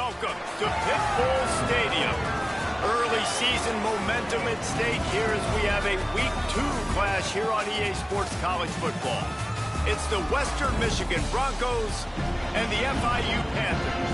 welcome to Pitbull Stadium. Early season momentum at stake here as we have a Week 2 clash here on EA Sports College Football. It's the Western Michigan Broncos and the FIU Panthers.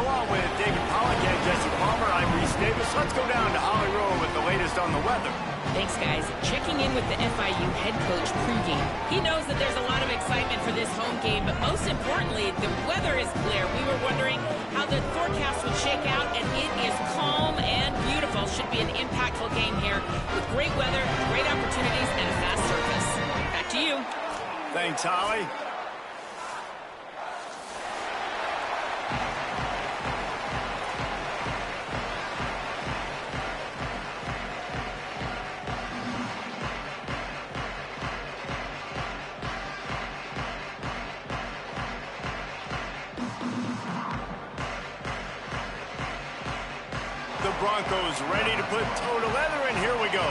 Along with David Pollack and Jesse Palmer, I'm Reese Davis. Let's go down to Holly Rowe with the latest on the weather. Thanks, guys. Checking in with the FIU head coach pregame. He knows that there's a lot of excitement for this home game, but most importantly, the weather is clear. We were wondering how the forecast would shake out, and it is calm and beautiful. Should be an impactful game here with great weather, great opportunities, and a fast surface. Back to you. Thanks, Holly. The Broncos ready to put toe to leather, and here we go.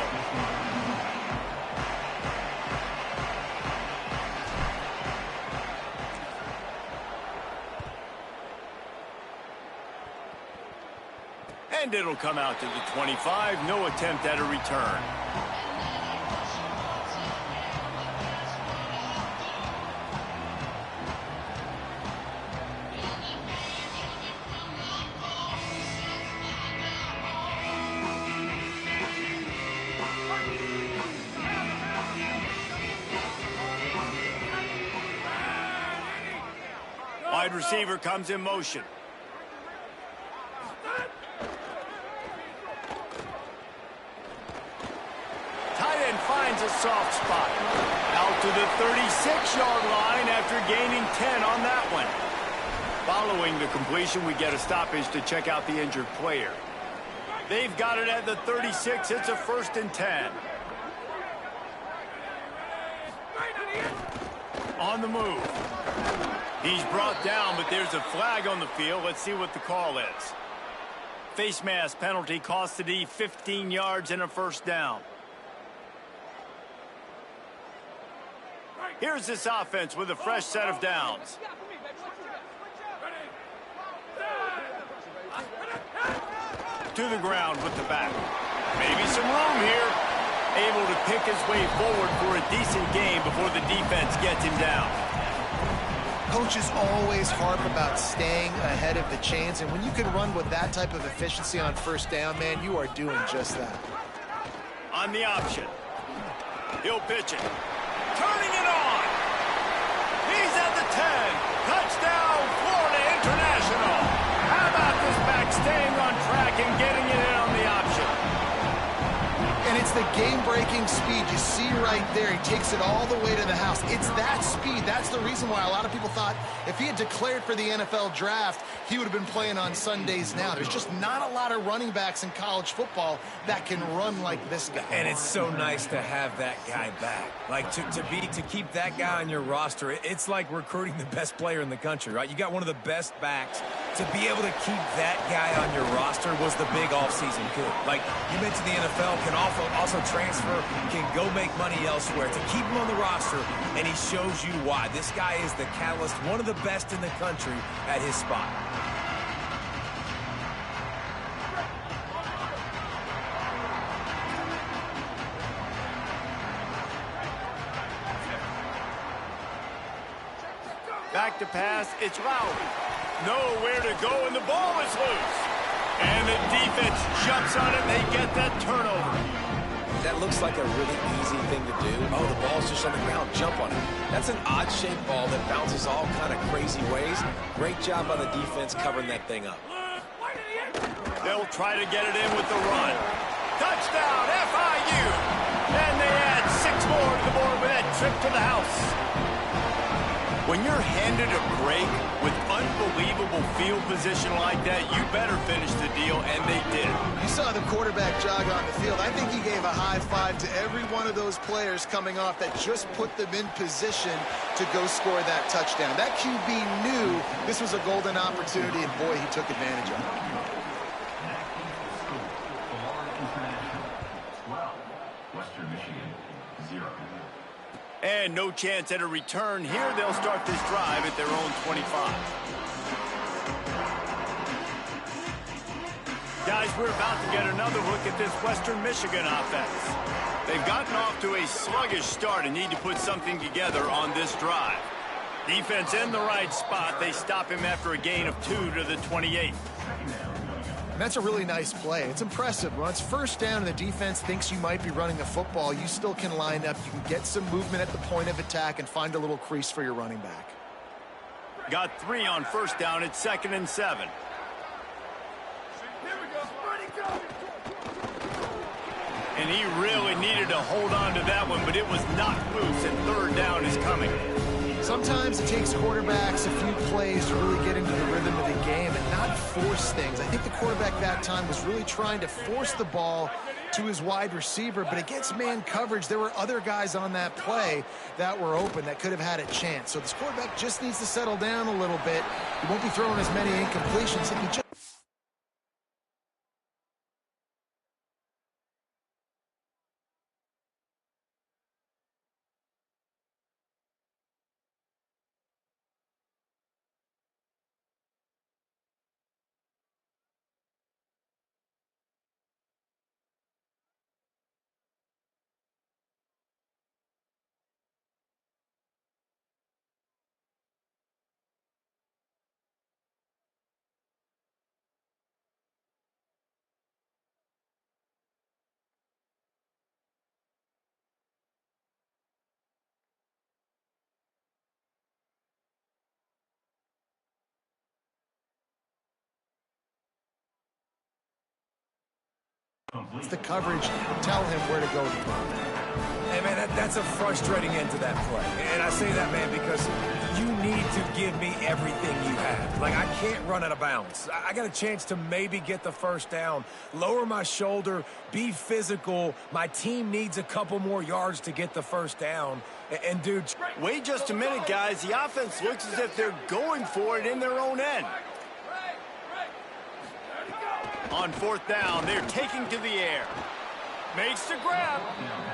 And it'll come out to the 25. No attempt at a return. Wide receiver comes in motion. Tight end finds a soft spot. Out to the 36-yard line after gaining 10 on that one. Following the completion, we get a stoppage to check out the injured player. They've got it at the 36. It's a 1st and 10. On the move. He's brought down, but there's a flag on the field. Let's see what the call is. Face mask penalty cost the D 15 yards and a 1st down. Here's this offense with a fresh set of downs. To the ground with the back. Maybe some room here. Able to pick his way forward for a decent game before the defense gets him down. Coaches always harp about staying ahead of the chains, and when you can run with that type of efficiency on 1st down, man, you are doing just that. On the option. He'll pitch it. Turning it on. He's at the 10. Touchdown, Florida International. How about this back staying on track and getting it in on the option? And it's the game-breaking speed you see right there. He takes it all the way to the house. It's that speed. That's the reason why a lot of people thought if he had declared for the NFL draft, he would have been playing on Sundays now. There's just not a lot of running backs in college football that can run like this guy. And it's so nice to have that guy back. Like, to keep that guy on your roster, it's like recruiting the best player in the country, right? You got one of the best backs. To be able to keep that guy on your roster was the big offseason coup. Like, you mentioned the NFL can also transfer, can go make money elsewhere. To keep him on the roster, and he shows you why. This guy is the catalyst, one of the best in the country at his spot. Back to pass, it's Lowry. Nowhere to go, and the ball is loose. And the defense jumps on it, and they get that turnover. That looks like a really easy thing to do. Oh, the ball's just on the ground. Jump on it. That's an odd-shaped ball that bounces all kind of crazy ways. Great job by the defense covering that thing up. They'll try to get it in with the run. Touchdown, FIU! And they add 6 more to the board with that trip to the house. When you're handed a break with unbelievable field position like that, you better finish the deal, and they did. You saw the quarterback jog on the field. I think he gave a high five to every one of those players coming off that just put them in position to go score that touchdown. That QB knew this was a golden opportunity, and boy, he took advantage of it. And no chance at a return here. They'll start this drive at their own 25. Guys, we're about to get another look at this Western Michigan offense. They've gotten off to a sluggish start and need to put something together on this drive. Defense in the right spot. They stop him after a gain of 2 to the 28. And that's a really nice play. It's impressive. When it's first down and the defense thinks you might be running the football, you still can line up. You can get some movement at the point of attack and find a little crease for your running back. Got 3 on first down. It's 2nd and 7. And he really needed to hold on to that one, but it was knocked loose, and 3rd down is coming. Sometimes it takes quarterbacks a few plays to really get into the rhythm of the game and not force things. I think the quarterback that time was really trying to force the ball to his wide receiver, but against man coverage, there were other guys on that play that were open that could have had a chance. So this quarterback just needs to settle down a little bit. He won't be throwing as many incompletions if he just... It's the coverage. Tell him where to go. Hey, man, that's a frustrating end to that play. And I say that, man, because you need to give me everything you have. Like, I can't run out of bounds. I got a chance to maybe get the first down, lower my shoulder, be physical. My team needs a couple more yards to get the first down. And dude... Wait just a minute, guys. The offense looks as if they're going for it in their own end. On 4th down, they're taking to the air. Makes the grab.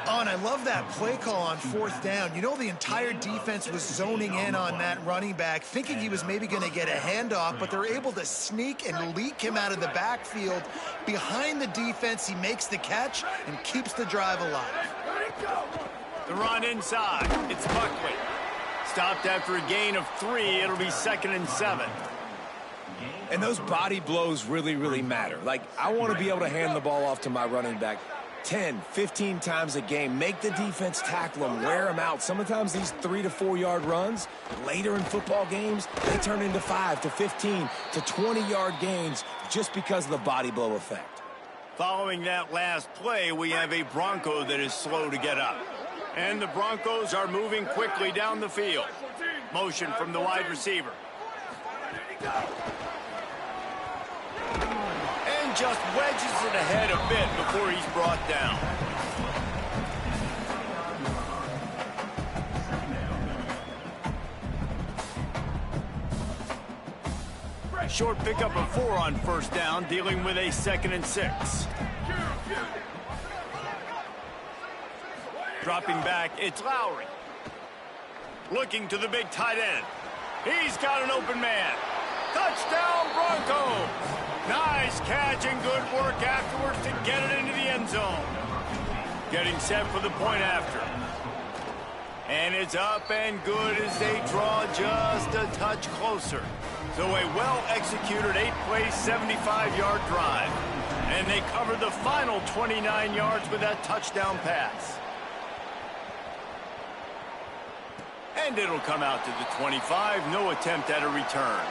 Oh, and I love that play call on 4th down. You know, the entire defense was zoning in on that running back, thinking he was maybe going to get a handoff, but they're able to sneak and leak him out of the backfield. Behind the defense, he makes the catch and keeps the drive alive. The run inside. It's Buckley. Stopped after a gain of 3. It'll be 2nd and 7. And those body blows really, really matter. Like, I want to be able to hand the ball off to my running back 10, 15 times a game. Make the defense tackle them, wear them out. Sometimes these 3 to 4 yard runs, later in football games, they turn into 5 to 15 to 20-yard gains just because of the body blow effect. Following that last play, we have a Bronco that is slow to get up. And the Broncos are moving quickly down the field. Motion from the wide receiver. And just wedges it ahead a bit before he's brought down. Short pickup of 4 on 1st down, dealing with a 2nd and 6. Dropping back, it's Lowry. Looking to the big tight end. He's got an open man. Touchdown, Broncos! Nice catch and good work afterwards to get it into the end zone. Getting set for the point after. And it's up and good as they draw just a touch closer. So a well-executed 8-play, 75-yard drive. And they cover the final 29 yards with that touchdown pass. And it'll come out to the 25. No attempt at a return.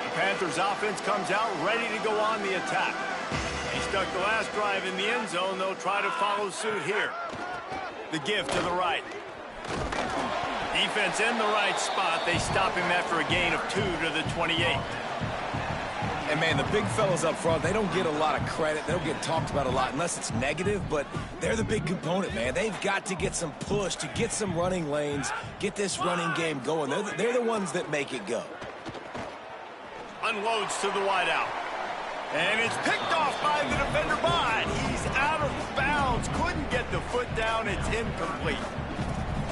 The Panthers offense comes out ready to go on the attack. He stuck the last drive in the end zone. They'll try to follow suit here. The give to the right. Defense in the right spot. They stop him after a gain of 2 to the 28. And, man, the big fellas up front, they don't get a lot of credit. They don't get talked about a lot unless it's negative, but they're the big component, man. They've got to get some push, to get some running lanes, get this running game going. They're the ones that make it go. Unloads to the wideout. And it's picked off by the defender, but he's out of bounds. Couldn't get the foot down. It's incomplete.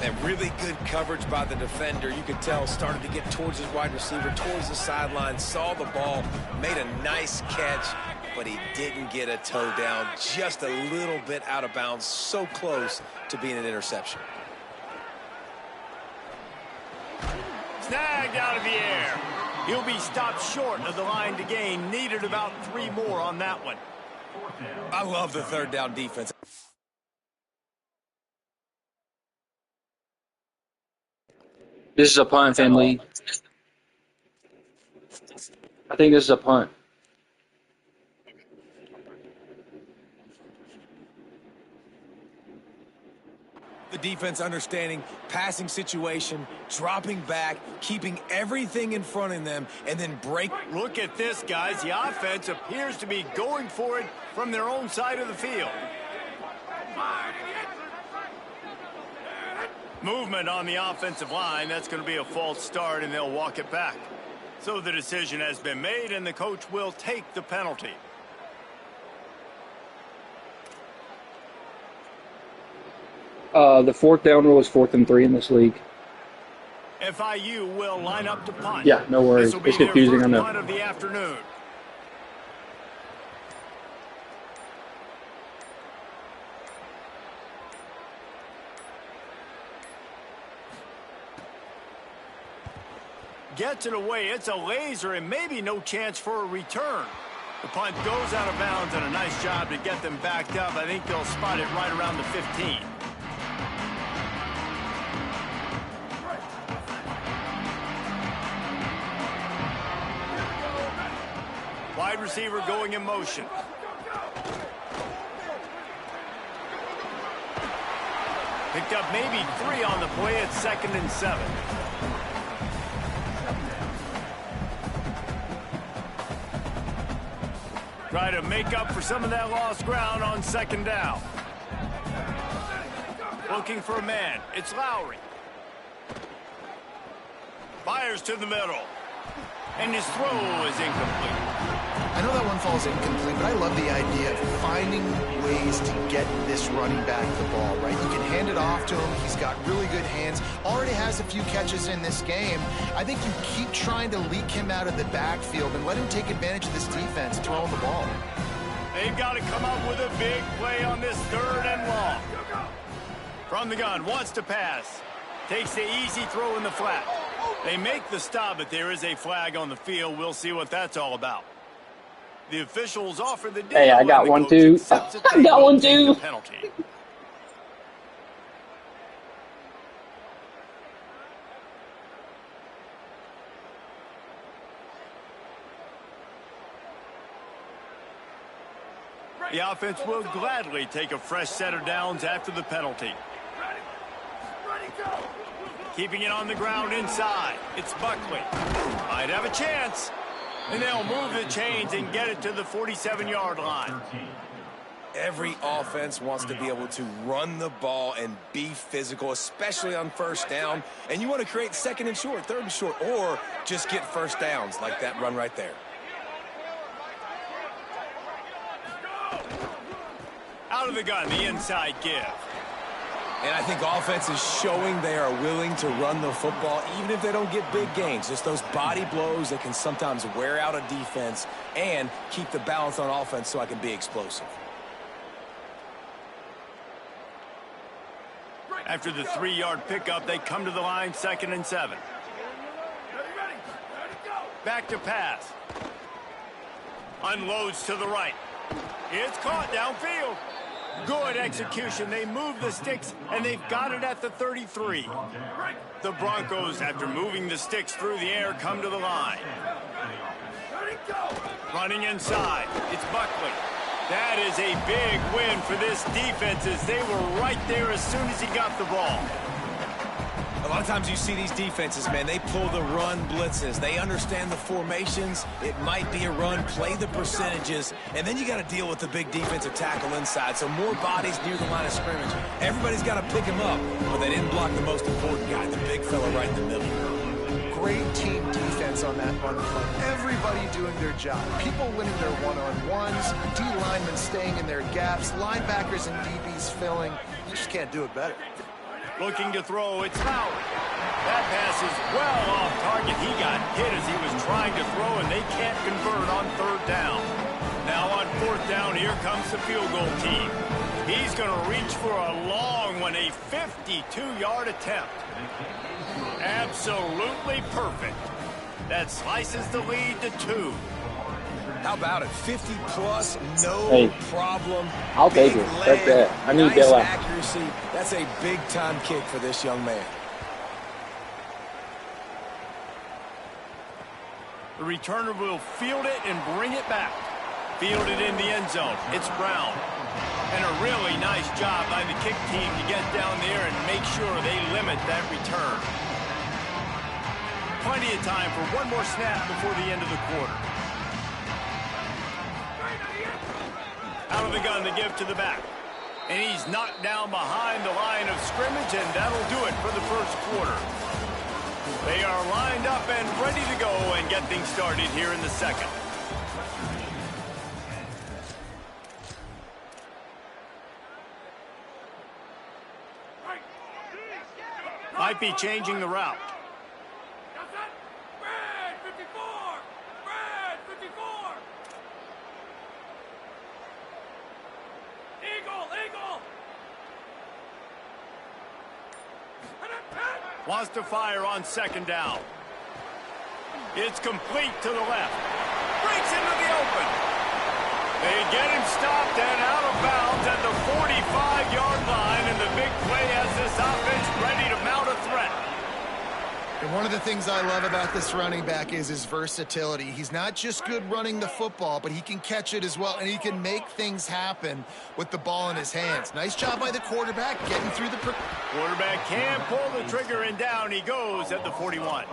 And really good coverage by the defender. You could tell started to get towards his wide receiver, towards the sideline, saw the ball, made a nice catch, but he didn't get a toe down, just a little bit out of bounds, so close to being an interception. Snagged out of the air. He'll be stopped short of the line to gain. Needed about 3 more on that one. I love the third down defense. This is a punt, family. I think this is a punt. The defense understanding passing situation, dropping back, keeping everything in front of them, and then break. Look at this, guys. The offense appears to be going for it from their own side of the field. Movement on the offensive line. That's going to be a false start, and they'll walk it back. So the decision has been made, and the coach will take the penalty. The fourth down rule is 4th and 3 in this league. FIU will line up to punt. Yeah, no worries. It's confusing, I know. Punt of the afternoon. Gets it away. It's a laser and maybe no chance for a return. The punt goes out of bounds, and a nice job to get them backed up. I think they'll spot it right around the 15. Wide receiver going in motion. Picked up maybe 3 on the play at 2nd and 7. Try to make up for some of that lost ground on 2nd down. Looking for a man. It's Lowry. Fires to the middle. And his throw is incomplete. I know that one falls incomplete, but I love the idea of finding ways to get this running back the ball, right? You can hand it off to him. He's got really good hands. Already has a few catches in this game. I think you keep trying to leak him out of the backfield and let him take advantage of this defense throwing the ball. They've got to come up with a big play on this 3rd and long. From the gun, wants to pass. Takes the easy throw in the flat. They make the stop, but there is a flag on the field. We'll see what that's all about. The officials offer the deal. Hey, I got one too. I got one too. Penalty. The offense will gladly take a fresh set of downs after the penalty. Keeping it on the ground inside. It's Buckley. Might have a chance. And they'll move the chains and get it to the 47-yard line. Every offense wants to be able to run the ball and be physical, especially on 1st down. And you want to create 2nd and short, 3rd and short, or just get 1st downs like that run right there. Out of the gun, the inside give. And I think offense is showing they are willing to run the football, even if they don't get big gains. Just those body blows that can sometimes wear out a defense and keep the balance on offense so I can be explosive. After the 3-yard pickup, they come to the line, 2nd and 7. Back to pass. Unloads to the right. It's caught downfield. Good execution. They move the sticks, and they've got it at the 33. The Broncos, after moving the sticks through the air, come to the line. Running inside. It's Buckley. That is a big win for this defense as they were right there as soon as he got the ball. A lot of times you see these defenses, man, they pull the run blitzes. They understand the formations. It might be a run, play the percentages, and then you got to deal with the big defensive tackle inside. So more bodies near the line of scrimmage. Everybody's got to pick him up, but they didn't block the most important guy, the big fella right in the middle. Great team defense on that run play. Everybody doing their job. People winning their one-on-ones, D linemen staying in their gaps, linebackers and DBs filling. You just can't do it better. Looking to throw, it's Lowry. That pass is well off target. He got hit as he was trying to throw, and they can't convert on 3rd down. Now on 4th down, here comes the field goal team. He's going to reach for a long one, a 52-yard attempt. Absolutely perfect. That slices the lead to 2. How about it? 50-plus, no problem. I'll take it. That's that. I need nice that. accuracy. That's a big-time kick for this young man. The returner will field it and bring it back. Field it in the end zone. It's Brown. And a really nice job by the kick team to get down there and make sure they limit that return. Plenty of time for one more snap before the end of the quarter. Out of the gun to give to the back. And he's knocked down behind the line of scrimmage, and that'll do it for the first quarter. They are lined up and ready to go and get things started here in the second. Might be changing the route. Wants to fire on 2nd down. It's complete to the left. Breaks into the open. They get him stopped and out of bounds at the 45-yard line, and the big play has this offense ready to mount a threat. And one of the things I love about this running back is his versatility. He's not just good running the football, but he can catch it as well, and he can make things happen with the ball in his hands. Nice job by the quarterback getting through the... Quarterback can pull the trigger, and down he goes at the 41.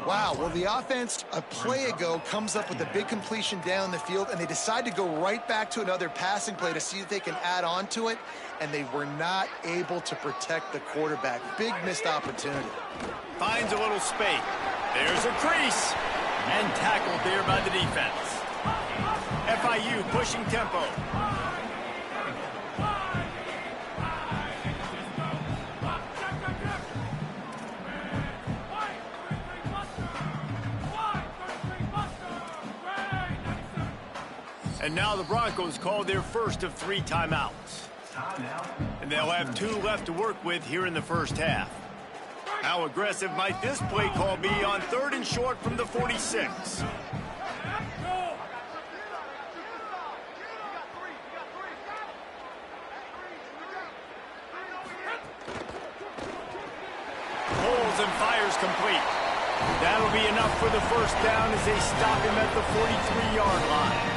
Wow, well, the offense a play ago comes up with a big completion down the field, and they decide to go right back to another passing play to see if they can add on to it, and they were not able to protect the quarterback. Big missed opportunity. Finds a little space. There's a crease. And tackled there by the defense. FIU pushing tempo. And now the Broncos call their first of 3 timeouts. And they'll have 2 left to work with here in the first half. How aggressive might this play call be on 3rd and short from the 46? Pulls and fires complete. That'll be enough for the first down as they stop him at the 43-yard line.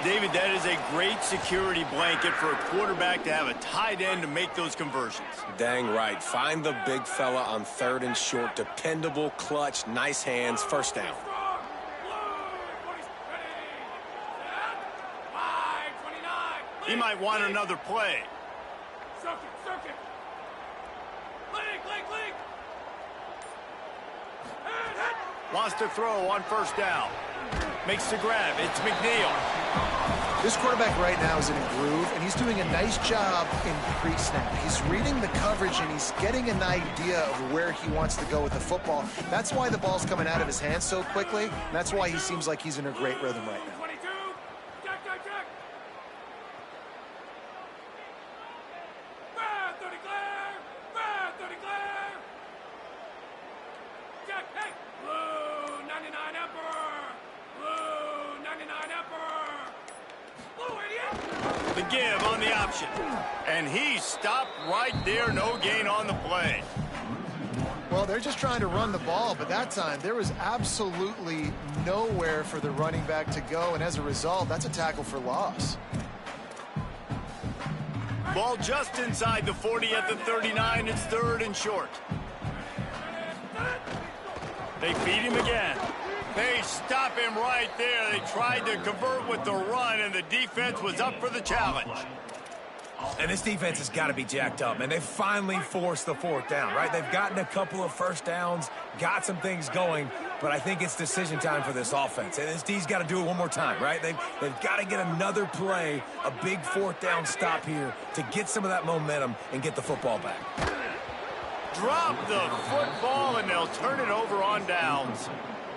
David, that is a great security blanket for a quarterback to have a tight end to make those conversions. Dang right. Find the big fella on 3rd and short. Dependable, clutch, nice hands, first down. He might want another play. Circuit. Link. Wants to throw on 1st down. Makes the grab. It's McNeil. This quarterback right now is in a groove, and he's doing a nice job in pre-snap. He's reading the coverage, and he's getting an idea of where he wants to go with the football. That's why the ball's coming out of his hands so quickly, and that's why he seems like he's in a great rhythm right now. 22. Check. Red 30 clear. Check. Hey. Blue 99 Emperor. Blue 99 Emperor. Blue idiot. The give on the option. And he stopped right there. No gain on the play. Well, they're just trying to run the ball, but that time there was absolutely nowhere for the running back to go, and as a result, that's a tackle for loss. Ball just inside the 40 at the 39. It's 3rd and short. They feed him again. They stop him right there. They tried to convert with the run, and the defense was up for the challenge. And this defense has got to be jacked up, and they finally forced the 4th down, right? They've gotten a couple of first downs, got some things going, but I think it's decision time for this offense. And this D's got to do it one more time, right? They've got to get another play, a big fourth down stop here to get some of that momentum and get the football back. Drop the football, and they'll turn it over on downs.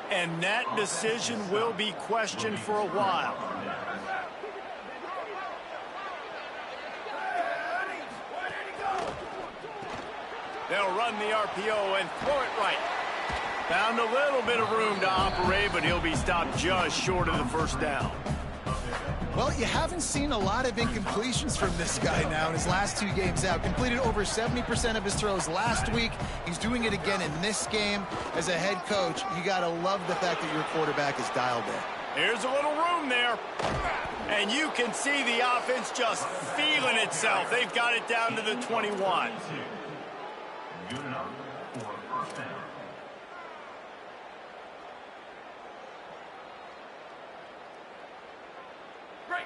And that decision will be questioned for a while. They'll run the RPO and throw it right. Found a little bit of room to operate, but he'll be stopped just short of the first down. Well, you haven't seen a lot of incompletions from this guy now in his last 2 games out. Completed over 70% of his throws last week. He's doing it again in this game. As a head coach, you got to love the fact that your quarterback is dialed in. Here's a little room there. And you can see the offense just feeling itself. They've got it down to the 21.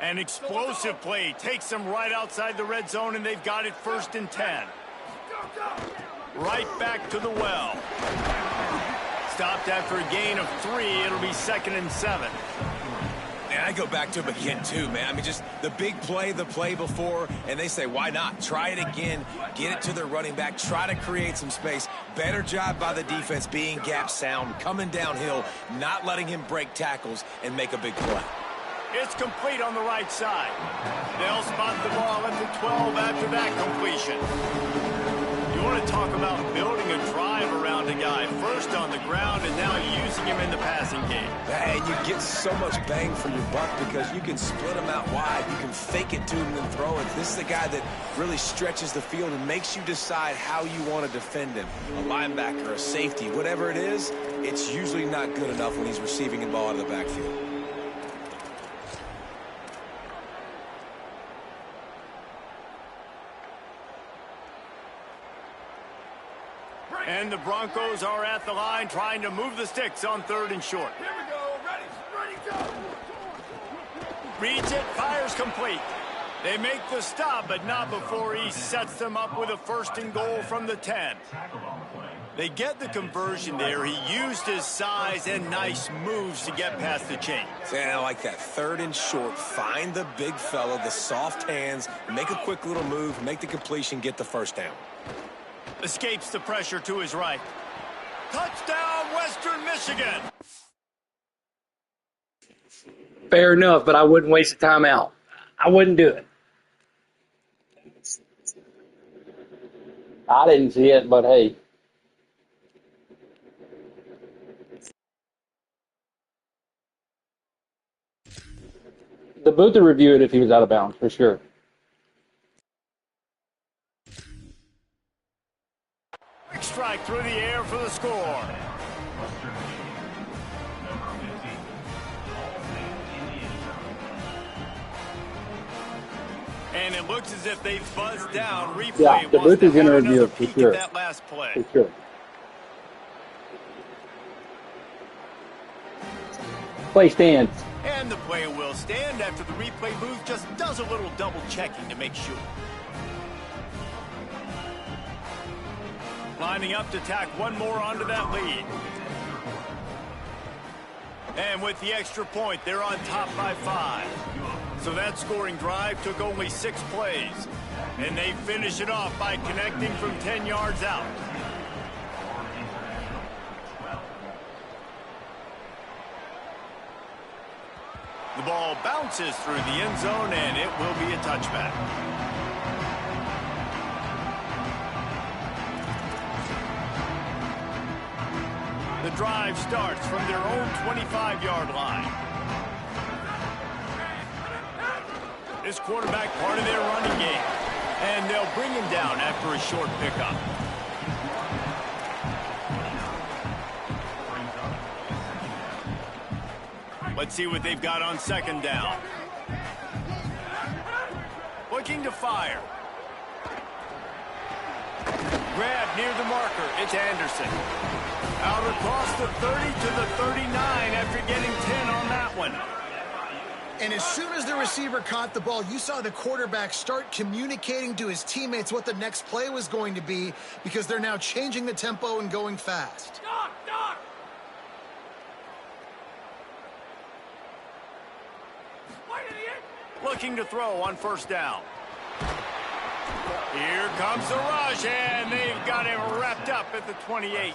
An explosive play takes them right outside the red zone, and they've got it 1st and 10. Right back to the well. Stopped after a gain of 3. It'll be 2nd and 7. And I go back to him again, too, man. I mean, just the big play, the play before, and they say, why not? Try it again, get it to their running back, try to create some space. Better job by the defense being gap sound, coming downhill, not letting him break tackles and make a big play. It's complete on the right side. They'll spot the ball at the 12 after that completion. You want to talk about building a drive around a guy. First on the ground and now using him in the passing game. And you get so much bang for your buck because you can split him out wide. You can fake it to him and throw it. This is the guy that really stretches the field and makes you decide how you want to defend him. A linebacker, a safety, whatever it is, it's usually not good enough when he's receiving the ball out of the backfield. And the Broncos are at the line trying to move the sticks on 3rd and short. Here we go. Ready, go. Reads it, fires complete. They make the stop, but not before he sets them up with a 1st and goal from the 10. They get the conversion there. He used his size and nice moves to get past the chain. And I like that 3rd and short. Find the big fella, the soft hands, make a quick little move, make the completion, get the 1st down. Escapes the pressure to his right. Touchdown, Western Michigan. Fair enough, but I wouldn't waste a timeout. I wouldn't do it. I didn't see it, but hey. The booth would review it if he was out of bounds, for sure. Quick strike through the air for the score. And it looks as if they buzzed down. Replay Yeah, the booth is going to review it, for sure. That last play. For sure. Play stands. And the play will stand after the replay booth just does a little double checking to make sure. Lining up to tack one more onto that lead. And with the extra point, they're on top by 5. So that scoring drive took only 6 plays. And they finish it off by connecting from 10 yards out. The ball bounces through the end zone, and it will be a touchback. The drive starts from their own 25-yard line. This quarterback part of their running game. And they'll bring him down after a short pickup. Let's see what they've got on 2nd down. Looking to fire. Grab near the marker. It's Anderson. Out across the 30 to the 39 after getting 10 on that one. And as soon as the receiver caught the ball, you saw the quarterback start communicating to his teammates what the next play was going to be because they're now changing the tempo and going fast. Looking to throw on first down. Here comes the rush, and they've got him wrapped up at the 28.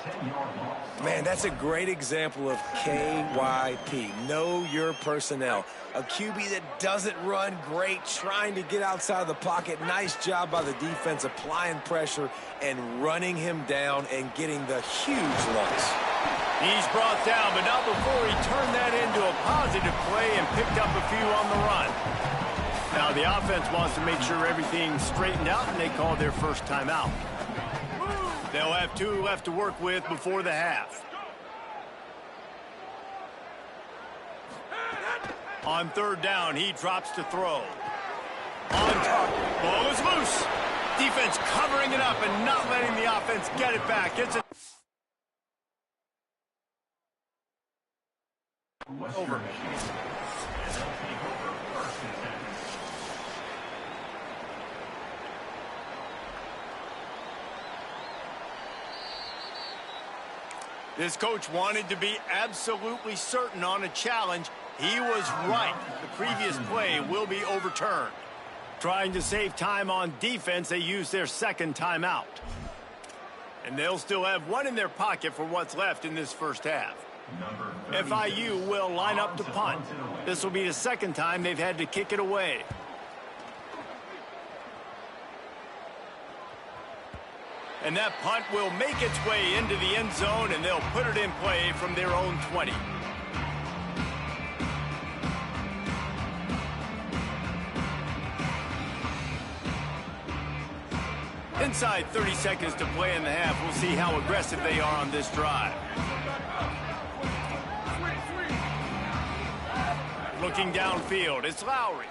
Man, that's a great example of KYP. Know your personnel. A QB that doesn't run great, trying to get outside the pocket. Nice job by the defense applying pressure and running him down and getting the huge loss. He's brought down, but not before he turned that into a positive play and picked up a few on the run. Now the offense wants to make sure everything's straightened out, and they call their first timeout. They'll have 2 left to work with before the half. On third down, he drops to throw. On target, ball is loose. Defense covering it up and not letting the offense get it back. It's a over. This coach wanted to be absolutely certain on a challenge. He was right. The previous play will be overturned. Trying to save time on defense, they use their second timeout. And they'll still have 1 in their pocket for what's left in this first half. FIU will line up to punt. This will be the second time they've had to kick it away. And that punt will make its way into the end zone, and they'll put it in play from their own 20. Inside 30 seconds to play in the half. We'll see how aggressive they are on this drive. Looking downfield, it's Lowry.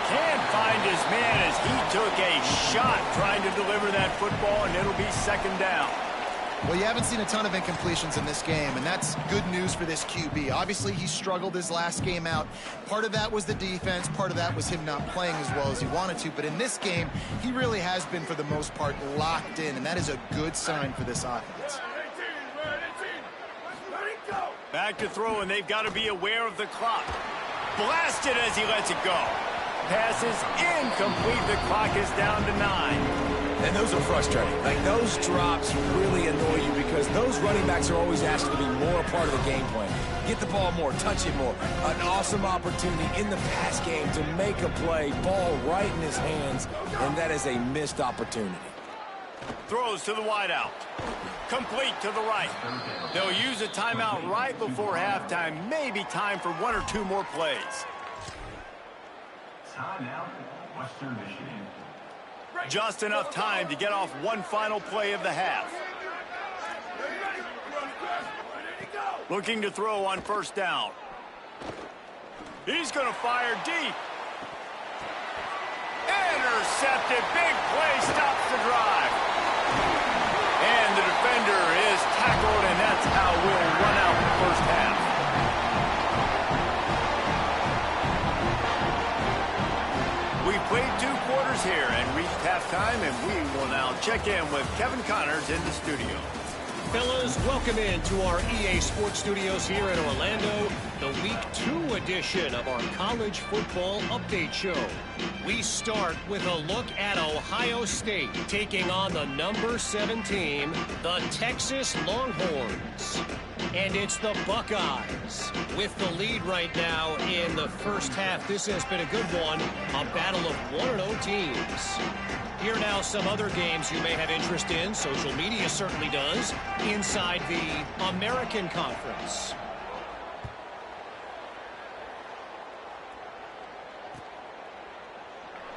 Can't find his man as he took a shot trying to deliver that football, and it'll be second down. Well, you haven't seen a ton of incompletions in this game, and that's good news for this QB. Obviously, he struggled his last game out. Part of that was the defense. Part of that was him not playing as well as he wanted to. But in this game, he really has been, for the most part, locked in, and that is a good sign for this offense. Back to throw, and they've got to be aware of the clock. Blasted as he lets it go. Pass is incomplete. The clock is down to 9. And those are frustrating. Like, those drops really annoy you because those running backs are always asked to be more a part of the game plan. Get the ball more, touch it more. An awesome opportunity in the pass game to make a play, ball right in his hands, and that is a missed opportunity. Throws to the wideout. Complete to the right. They'll use a timeout right before halftime. Maybe time for 1 or 2 more plays. Timeout, Western Michigan. Just enough time to get off one final play of the half. Looking to throw on first down. He's going to fire deep. Intercepted. Big play stops the drive. And the defender is tackled, and that's how we'll run out the first half. We've played 2 quarters here and reached halftime, and we will now check in with Kevin Connors in the studio. Fellas, welcome into our EA Sports Studios here in Orlando, the Week 2 edition of our College Football Update Show. We start with a look at Ohio State taking on the number 7 team, the Texas Longhorns. And it's the Buckeyes with the lead right now in the first half. This has been a good one, a battle of 1-0 teams. Here now some other games you may have interest in. Social media certainly does. Inside the American Conference.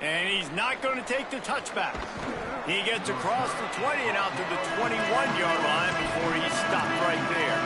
And he's not going to take the touchback. He gets across the 20 and out to the 21-yard line before he stopped right there.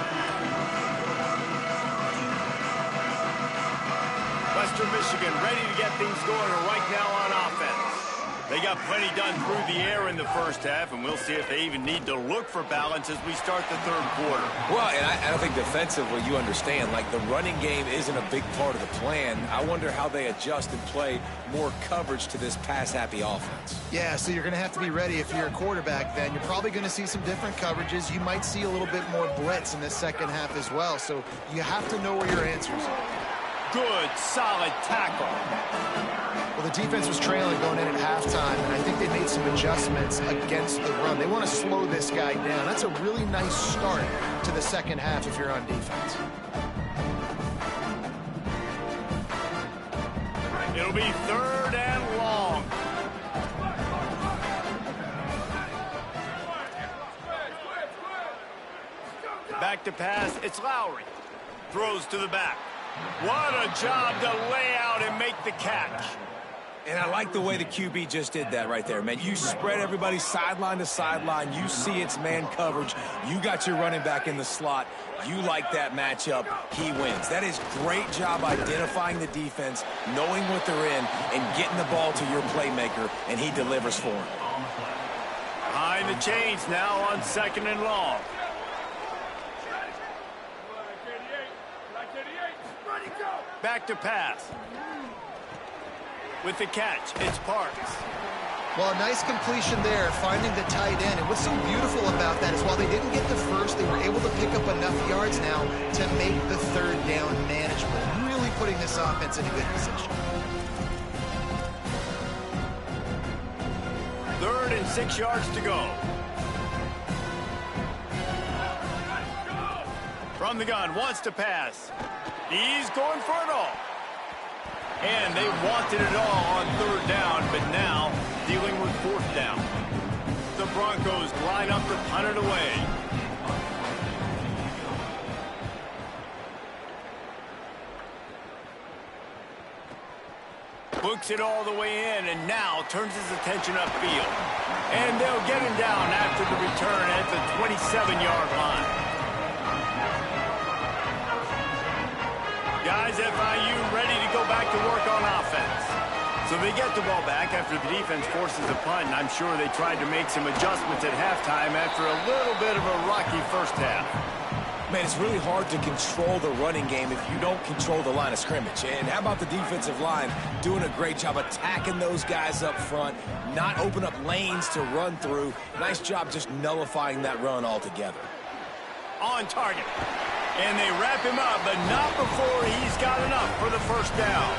Western Michigan ready to get things going right now on offense. They got plenty done through the air in the first half, and we'll see if they even need to look for balance as we start the third quarter. Well, and I don't think defensively, you understand, like the running game isn't a big part of the plan. I wonder how they adjust and play more coverage to this pass-happy offense. Yeah, so you're going to have to be ready if you're a quarterback then. You're probably going to see some different coverages. You might see a little bit more blitz in this second half as well, so you have to know where your answers are. Good, solid tackle. Well, the defense was trailing going in at halftime, and I think they made some adjustments against the run. They want to slow this guy down. That's a really nice start to the second half if you're on defense. It'll be 3rd and long. Back to pass, it's Lowry. Throws to the back. What a job to lay out and make the catch. And I like the way the QB just did that right there, man. You spread everybody sideline to sideline. You see it's man coverage. You got your running back in the slot. You like that matchup. He wins. That is great job identifying the defense, knowing what they're in, and getting the ball to your playmaker, and he delivers for him. Behind the chains now on 2nd and long. Back to pass. With the catch, it's Parks. Well, a nice completion there, finding the tight end. And what's so beautiful about that is while they didn't get the first, they were able to pick up enough yards now to make the 3rd down manageable. Really putting this offense in a good position. 3rd and 6 yards to go. From the gun, wants to pass. He's going for it all. And they wanted it all on 3rd down, but now dealing with 4th down. The Broncos line up to punt it away. Books it all the way in and now turns his attention upfield. And they'll get him down after the return at the 27-yard line. Guys, FIU ready to go back to work on offense. So they get the ball back after the defense forces a punt, and I'm sure they tried to make some adjustments at halftime after a little bit of a rocky first half. Man, it's really hard to control the running game if you don't control the line of scrimmage. And how about the defensive line doing a great job attacking those guys up front, not open up lanes to run through. Nice job just nullifying that run altogether. On target. And they wrap him up, but not before he's got enough for the 1st down.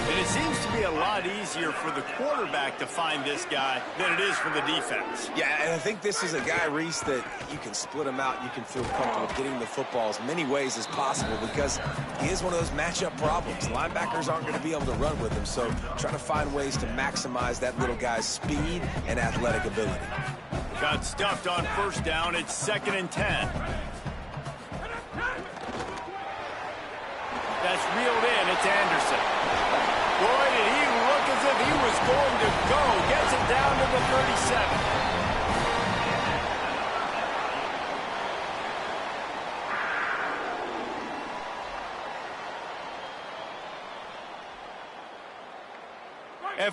And it seems to be a lot easier for the quarterback to find this guy than it is for the defense. Yeah, and I think this is a guy, Reese, that you can split him out. You can feel comfortable getting the football as many ways as possible because he is one of those matchup problems. Linebackers aren't going to be able to run with him, so trying to find ways to maximize that little guy's speed and athletic ability. Got stuffed on 1st down. It's 2nd and 10. That's reeled in. It's Anderson. Boy, did he look as if he was going to go. Gets it down to the 37.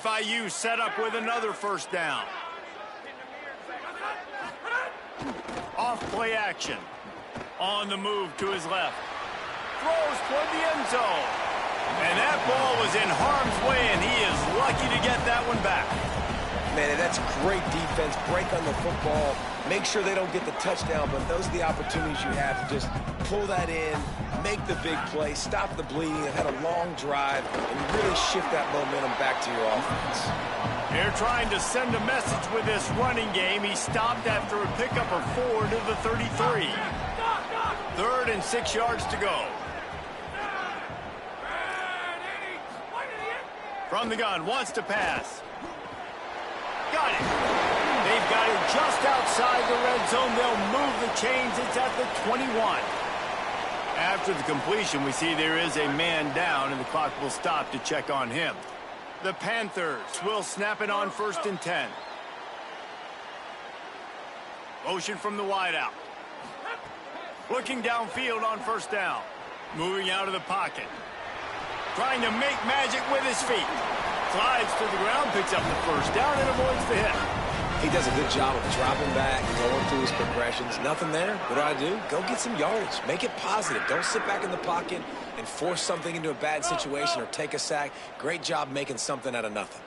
FIU set up with another 1st down. Off play action. On the move to his left. Throws toward the end zone. And that ball was in harm's way, and he is lucky to get that one back. Man, that's great defense. Break on the football. Make sure they don't get the touchdown, but those are the opportunities you have to just pull that in, make the big play, stop the bleeding, and had a long drive, and really shift that momentum back to your offense. They're trying to send a message with this running game. He stopped after a pickup of 4 to the 33. 3rd and 6 yards to go. From the gun, wants to pass. Got it. They've got it just outside the red zone. They'll move the chains. It's at the 21. After the completion, we see there is a man down, and the clock will stop to check on him. The Panthers will snap it on 1st and 10. Motion from the wideout. Looking downfield on 1st down. Moving out of the pocket. Trying to make magic with his feet. Slides to the ground, picks up the 1st down, and avoids the hit. He does a good job of dropping back, going through his progressions. Nothing there. What do? Go get some yardage. Make it positive. Don't sit back in the pocket and force something into a bad situation or take a sack. Great job making something out of nothing.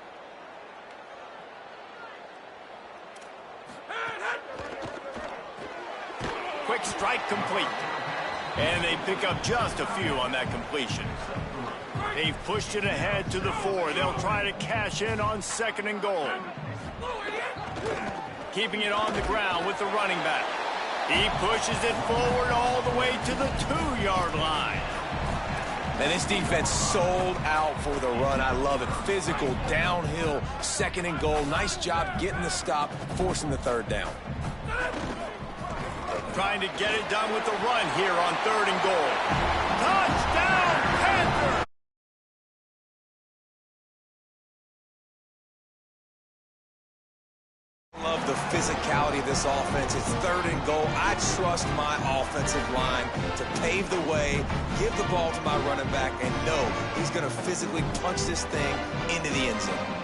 Quick strike complete. And they pick up just a few on that completion. They've pushed it ahead to the 4. They'll try to cash in on 2nd and goal. Keeping it on the ground with the running back. He pushes it forward all the way to the 2-yard line. And this defense sold out for the run. I love it. Physical, downhill, 2nd and goal. Nice job getting the stop, forcing the 3rd down. Trying to get it done with the run here on 3rd and goal. Touchdown, Panthers! Love the physicality of this offense. It's 3rd and goal. I trust my offensive line to pave the way, give the ball to my running back, and know he's going to physically punch this thing into the end zone.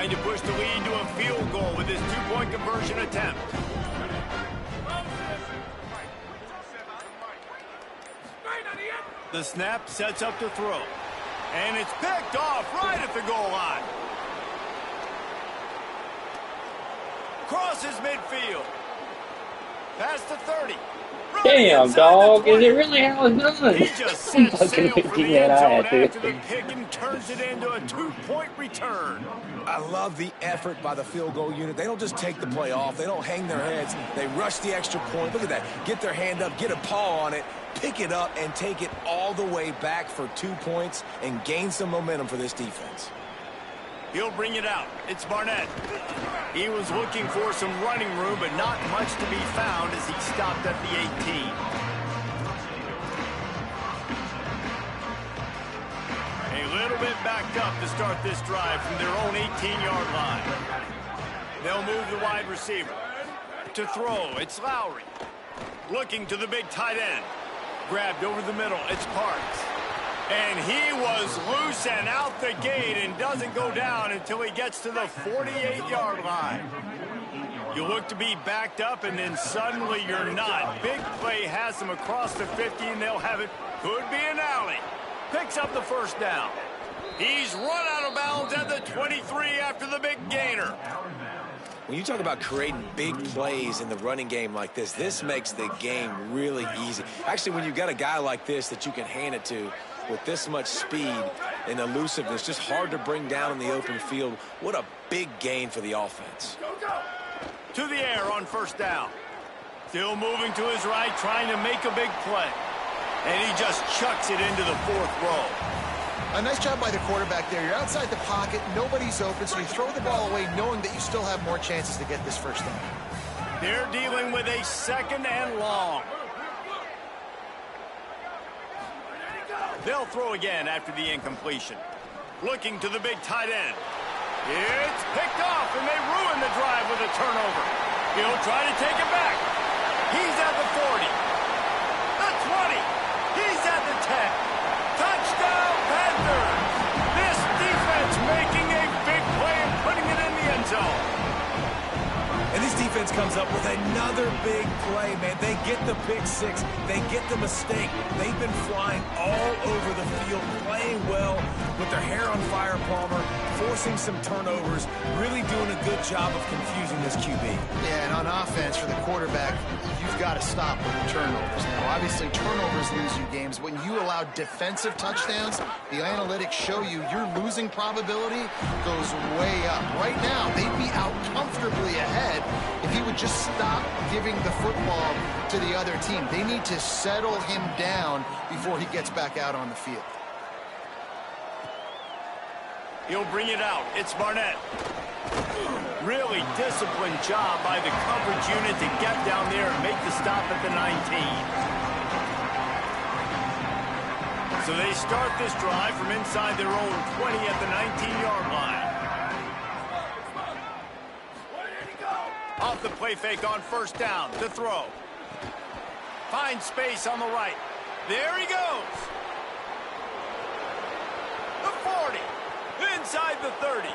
To push the lead to a field goal with his 2-point conversion attempt. The snap sets up to throw. And it's picked off right at the goal line. Crosses midfield. Past the 30. Damn, dog. Is it really how it's done? He just set sail for the end zone after the pick and turns it into a 2-point return. I love the effort by the field goal unit. They don't just take the play off. They don't hang their heads. They rush the extra point. Look at that. Get their hand up, get a paw on it, pick it up, and take it all the way back for 2 points and gain some momentum for this defense. He'll bring it out. It's Barnett. He was looking for some running room, but not much to be found as he stopped at the 18. A little bit backed up to start this drive from their own 18-yard line. They'll move the wide receiver. To throw, it's Lowry. Looking to the big tight end. Grabbed over the middle, it's Parks. And he was loose and out the gate and doesn't go down until he gets to the 48-yard line. You look to be backed up, and then suddenly you're not. Big play has him across the 50, and they'll have it. Could be an alley. Picks up the 1st down. He's run out of bounds at the 23 after the big gainer. When you talk about creating big plays in the running game like this, this makes the game really easy. Actually, when you've got a guy like this that you can hand it to with this much speed and elusiveness, just hard to bring down in the open field, what a big gain for the offense. To the air on 1st down. Still moving to his right, trying to make a big play. And he just chucks it into the 4th row. A nice job by the quarterback there. You're outside the pocket, nobody's open, so you throw the ball away knowing that you still have more chances to get this 1st down. They're dealing with a 2nd and long. They'll throw again after the incompletion. Looking to the big tight end. It's picked off, and they ruin the drive with a turnover. He'll try to take it back. He's at the 40. The 20. He's at the 10. Touchdown, Panthers! This defense making a big play and putting it in the end zone. And this defense comes up with another big play, man. They get the pick 6. They get the mistake. They've been flying all over the field, playing well with their hair on fire, Palmer, forcing some turnovers, really doing a good job of confusing this QB. Yeah, and on offense for the quarterback, you've got to stop with the turnovers. Now, obviously, turnovers lose you games. When you allow defensive touchdowns, the analytics show you your losing probability goes way up. Right now, they'd be out comfortably ahead if he would just stop giving the football to the other team. They need to settle him down before he gets back out on the field. He'll bring it out. It's Barnett. Really disciplined job by the coverage unit to get down there and make the stop at the 19. So they start this drive from inside their own 20 at the 19-yard line. Off the play fake on 1st down to throw. Finds space on the right. There he goes. The 40. Inside the 30.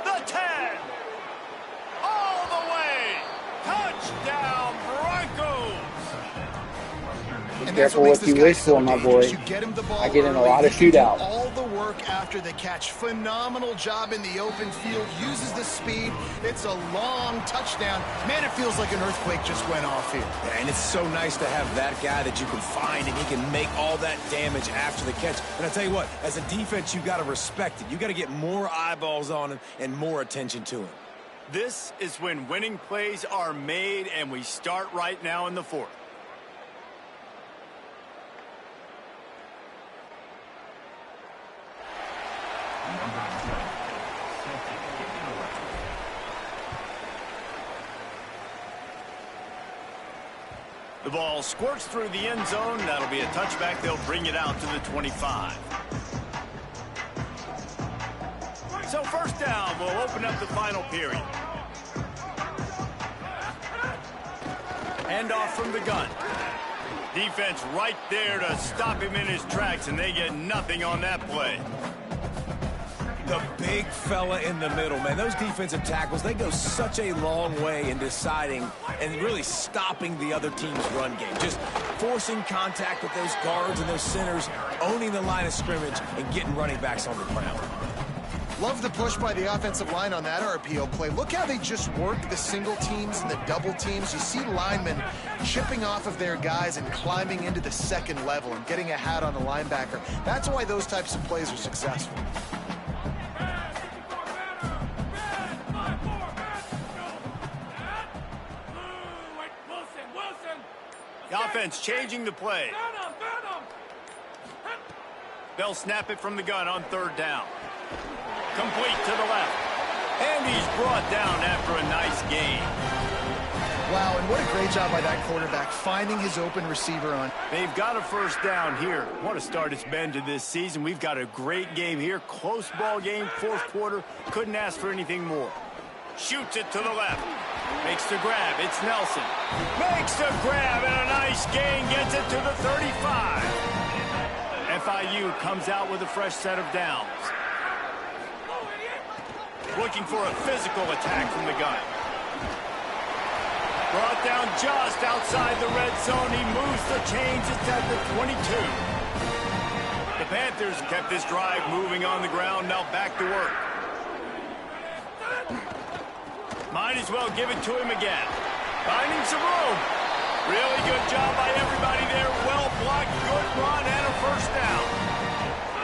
The 10. All the way. down, Broncos. And Be that's careful what makes what this you guy wish so for, my dangerous. boy. You get him the ball I get in a early, lot of he can do shootouts. all the work after the catch. Phenomenal job in the open field. Uses the speed. It's a long touchdown. Man, it feels like an earthquake just went off here. Yeah, and it's so nice to have that guy that you can find and he can make all that damage after the catch. And I tell you what, as a defense, you got to respect it. You got to get more eyeballs on him and more attention to him. This is when winning plays are made, and we start right now in the fourth. The ball squirts through the end zone. That'll be a touchback. They'll bring it out to the 25. So first down, we'll open up the final period. Handoff from the gun. Defense right there to stop him in his tracks, and they get nothing on that play. The big fella in the middle, man. Those defensive tackles, they go such a long way in deciding and really stopping the other team's run game. Just forcing contact with those guards and those centers, owning the line of scrimmage, and getting running backs on the ground. Love the push by the offensive line on that RPO play. Look how they just work the single teams and the double teams. You see linemen chipping off of their guys and climbing into the second level and getting a hat on the linebacker. That's why those types of plays are successful. The offense changing the play. They'll snap it from the gun on third down. Complete to the left. And he's brought down after a nice gain. Wow, and what a great job by that quarterback finding his open receiver on. They've got a first down here. What a start it's been to this season. We've got a great game here. Close ball game, fourth quarter. Couldn't ask for anything more. Shoots it to the left. Makes the grab. It's Nelson. Makes the grab and a nice gain. Gets it to the 35. FIU comes out with a fresh set of downs. Looking for a physical attack from the gun. Brought down just outside the red zone. He moves the chains. It's at the 22. The Panthers kept this drive moving on the ground. Now back to work. Might as well give it to him again. Finding some room. Really good job by everybody there. Well blocked, good run, and a first down.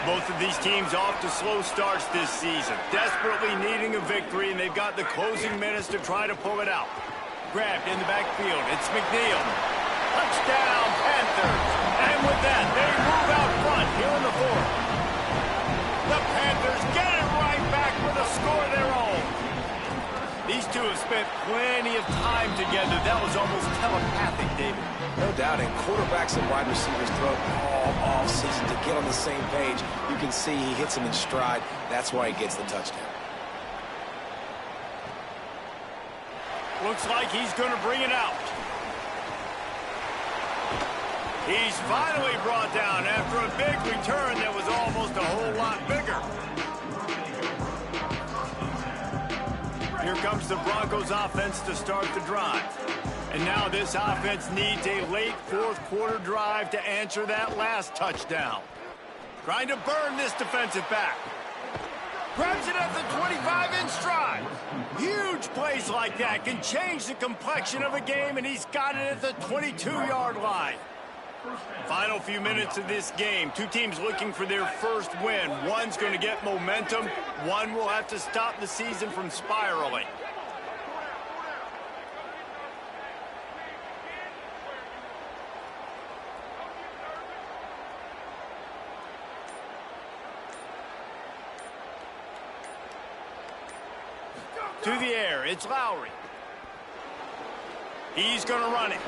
Both of these teams off to slow starts this season. Desperately needing a victory, and they've got the closing minutes to try to pull it out. Grabbed in the backfield. It's McNeil. Touchdown, Panthers. And with that, they move out front here in the fourth. The Panthers get it right back with a score of their own. These two have spent plenty of time together. That was almost telepathic, David. No doubt, and quarterbacks and wide receivers throw all off-season to get on the same page. You can see he hits him in stride. That's why he gets the touchdown. Looks like he's going to bring it out. He's finally brought down after a big return that was almost a whole lot bigger. Here comes the Broncos offense to start the drive. And now this offense needs a late fourth quarter drive to answer that last touchdown. Trying to burn this defensive back. Grabs it at the 25 in stride. Huge plays like that can change the complexion of a game, and he's got it at the 22-yard line. Final few minutes of this game. Two teams looking for their first win. One's going to get momentum. One will have to stop the season from spiraling. To the air, it's Lowry. He's going to run it.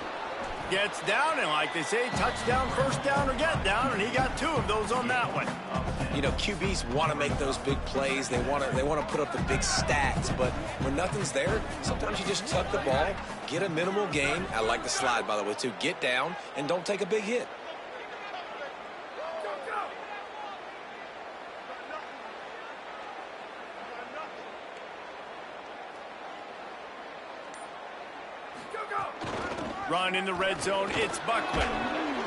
Gets down, and like they say, touchdown, first down, or get down, and he got two of those on that one. You know, QBs want to make those big plays. They want to put up the big stats, but when nothing's there, sometimes you just tuck the ball, get a minimal gain. I like the slide, by the way, too. Get down and don't take a big hit. Run in the red zone, it's Buckman.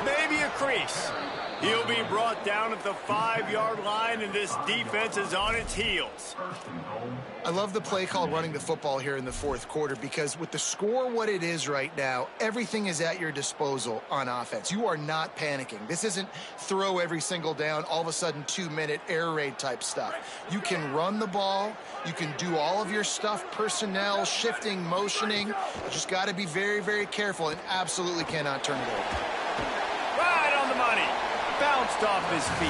Maybe a crease. He'll be brought down at the 5-yard line, and this defense is on its heels. I love the play call running the football here in the fourth quarter, because with the score what it is right now, everything is at your disposal on offense. You are not panicking. This isn't throw every single down, all of a sudden 2-minute air raid type stuff. You can run the ball. You can do all of your stuff, personnel, shifting, motioning. You just got to be very, very careful and absolutely cannot turn it over. Right on the money. Bounced off his feet.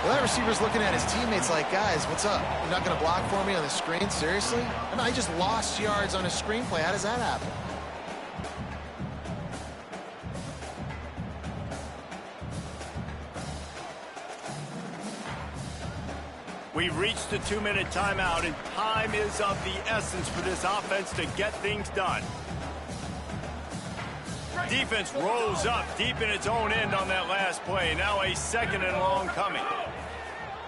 Well, that receiver's looking at his teammates like, guys, what's up? You're not going to block for me on the screen? Seriously? I mean, I just lost yards on a screenplay. How does that happen? We've reached the 2-minute timeout, and time is of the essence for this offense to get things done. Defense rolls up deep in its own end on that last play. Now a 2nd and long coming.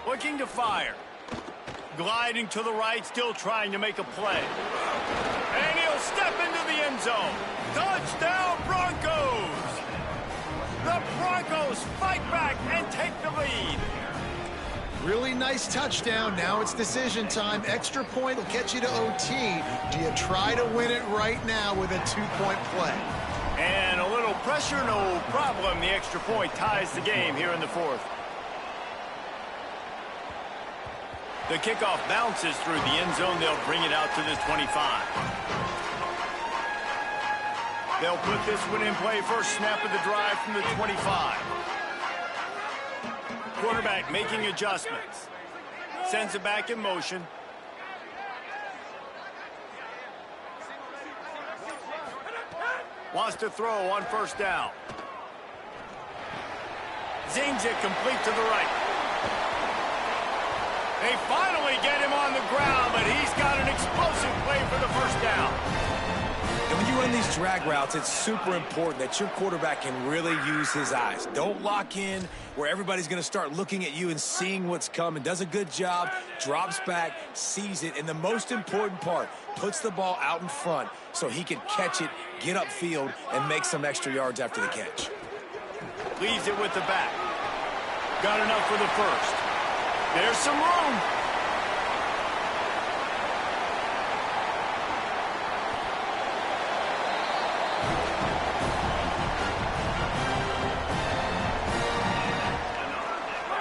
Looking to fire. Gliding to the right, still trying to make a play. And he'll step into the end zone. Touchdown, Broncos! The Broncos fight back and take the lead. Really nice touchdown. Now it's decision time. Extra point will get you to OT. Do you try to win it right now with a 2-point play? And a little pressure, no problem. The extra point ties the game here in the fourth. The kickoff bounces through the end zone. They'll bring it out to the 25. They'll put this one in play. First snap of the drive from the 25. Quarterback making adjustments. Sends it back in motion. Wants to throw on first down. Zings it complete to the right. They finally get him on the ground, but he's got an explosive play for the first down. And when you run these drag routes, it's super important that your quarterback can really use his eyes. Don't lock in where everybody's going to start looking at you and seeing what's coming. Does a good job, drops back, sees it, and the most important part, puts the ball out in front so he can catch it, get upfield, and make some extra yards after the catch. Leaves it with the back. Got enough for the first. There's some room.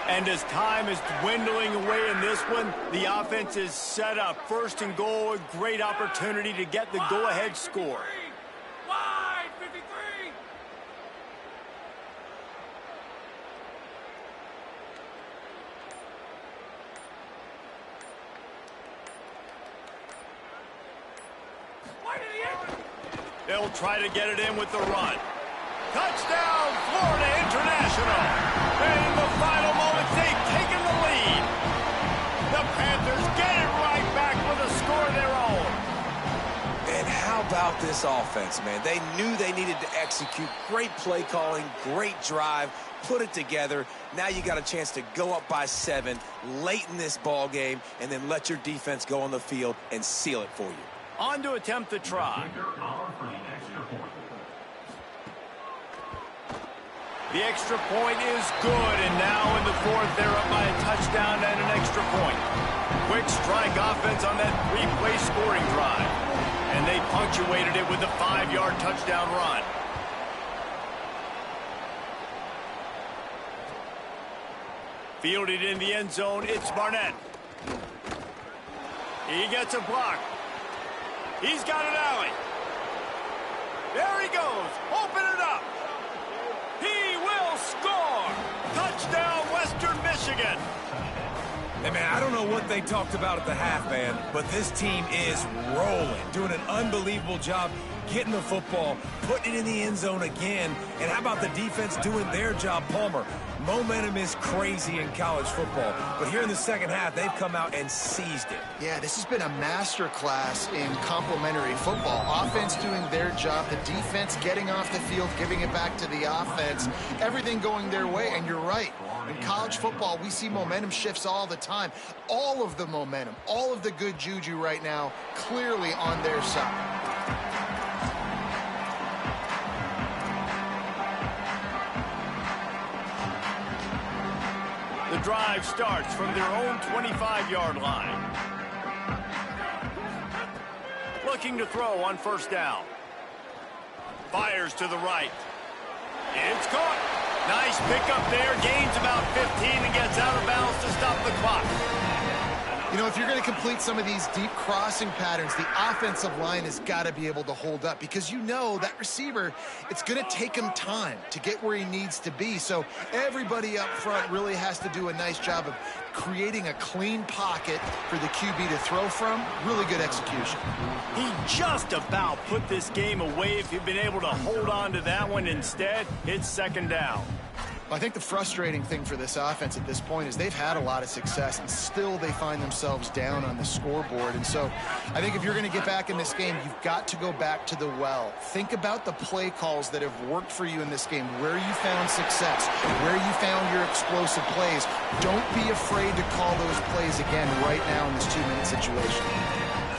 And as time is dwindling away in this one, the offense is set up. 1st and goal, a great opportunity to get the go-ahead score. Wide, 53. Wide to the end. They'll try to get it in with the run. Touchdown, Florida International. And in the final moments, they've taken the lead. The Panthers get it right back with a score of their own. And how about this offense, man? They knew they needed to execute. Great play calling, great drive, put it together. Now you got a chance to go up by 7 late in this ball game and then let your defense go on the field and seal it for you. On to attempt the try. The extra point is good, and now in the fourth, they're up by a touchdown and an extra point. Quick strike offense on that 3-play scoring drive. And they punctuated it with a 5-yard touchdown run. Fielded in the end zone, it's Barnett. He gets a block. He's got an alley. There he goes. Open it up. He will score. Touchdown, Western Michigan. Hey, man, I don't know what they talked about at the half, man, but this team is rolling, doing an unbelievable job getting the football, putting it in the end zone again. And how about the defense doing their job, Palmer? Momentum is crazy in college football, but here in the second half, they've come out and seized it. Yeah, this has been a master class in complementary football. Offense doing their job, the defense getting off the field, giving it back to the offense, everything going their way. And you're right, in college football, we see momentum shifts all the time. All of the momentum, all of the good juju right now, clearly on their side. drive starts from their own 25-yard line. Looking to throw on first down. Fires to the right. It's caught. Nice pickup there. Gains about 15 and gets out of bounds to stop the clock. You know, if you're going to complete some of these deep crossing patterns, the offensive line has got to be able to hold up because you know that receiver, it's going to take him time to get where he needs to be. So everybody up front really has to do a nice job of creating a clean pocket for the QB to throw from. Really good execution. He just about put this game away if he'd been able to hold on to that one. Instead, it's second down. I think the frustrating thing for this offense at this point is they've had a lot of success and still they find themselves down on the scoreboard. And so I think if you're going to get back in this game, you've got to go back to the well. Think about the play calls that have worked for you in this game, where you found success, where you found your explosive plays. Don't be afraid to call those plays again right now in this 2-minute situation.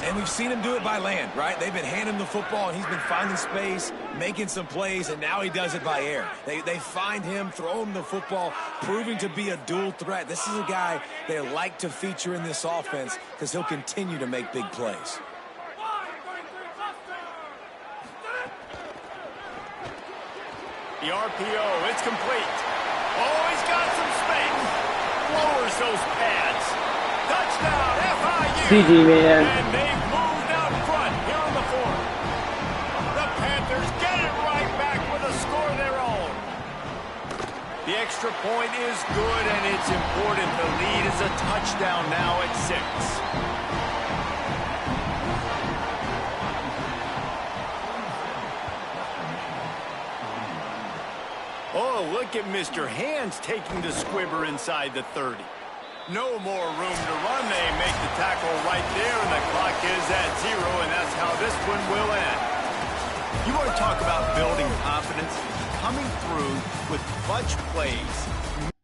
And we've seen him do it by land, right? They've been handing him the football, and he's been finding space, making some plays, and now he does it by air. They find him, throw him the football, proving to be a dual threat. This is a guy they like to feature in this offense because he'll continue to make big plays. The RPO, it's complete. Oh, he's got some space. Lowers those pads. Touchdown, FIU. GG, man. And they've moved out front here in the fourth. The Panthers get it right back with a score of their own. The extra point is good, and it's important. The lead is a touchdown now at 6. Oh, look at Mr. Hands taking the squibber inside the 30. No more room to run. They make the tackle right there, and the clock is at 0, and that's how this one will end. You want to talk about building confidence? Coming through with clutch plays.